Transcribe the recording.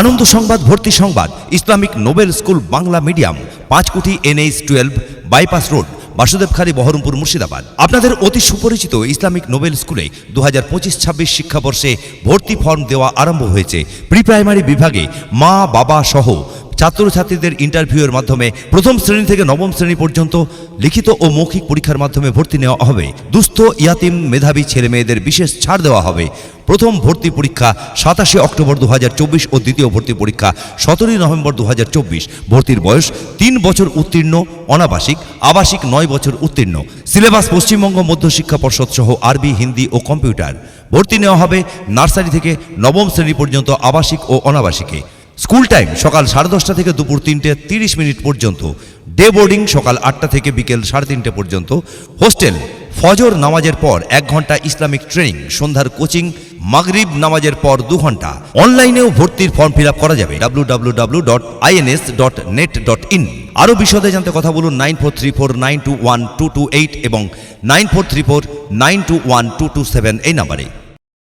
আনন্দ সংবাদ, ভর্তি সংবাদ। Islamic Nobel school Bangla medium, 5 crore NH-12 bypass road, Basudebkhali, Baharampur, Murshidabad. আপনাদের অতি সুপরিচিত ইসলামিক নোবেল স্কুলে 2025-26 শিক্ষাবর্ষে ভর্তি ফর্ম দেওয়া আরম্ভ হয়েছে। প্রি প্রাইমারি বিভাগে মা বাবা সহ ছাত্রছাত্রীদের ইন্টারভিউয়ের মাধ্যমে প্রথম শ্রেণী থেকে নবম শ্রেণী পর্যন্ত লিখিত ও মৌখিক পরীক্ষার মাধ্যমে ভর্তি নেওয়া হবে। দুস্থ, ইয়াতিম, মেধাবী ছেলে মেয়েদের বিশেষ ছাড় দেওয়া হবে। প্রথম ভর্তি পরীক্ষা 27 অক্টোবর 2024 ও দ্বিতীয় ভর্তি পরীক্ষা 17 নভেম্বর 2024। ভর্তির বয়স 3 বছর উত্তীর্ণ অনাবাসিক, আবাসিক 9 বছর উত্তীর্ণ। সিলেবাস পশ্চিমবঙ্গ মধ্যশিক্ষা পর্ষদ সহ আরবি, হিন্দি ও কম্পিউটার। ভর্তি নেওয়া হবে নার্সারি থেকে নবম শ্রেণী পর্যন্ত আবাসিক ও অনাবাসিকে। স্কুল টাইম সকাল 10:30 থেকে দুপুর 3:30 পর্যন্ত। ডে বোর্ডিং সকাল 8টা থেকে বিকেল 3:30 পর্যন্ত। হোস্টেল, ফজর নামাজের পর 1 ঘন্টা ইসলামিক ট্রেনিং, সন্ধ্যার কোচিং, মাগরিব নামাজের পর 2 ঘন্টা। অনলাইনেও ভর্তির ফর্ম ফিল আপ করা যাবে www.ins.net.in। আরও বিশদে জানতে কথা বলুন 9434921228 এবং 9434921227 এই নাম্বারে।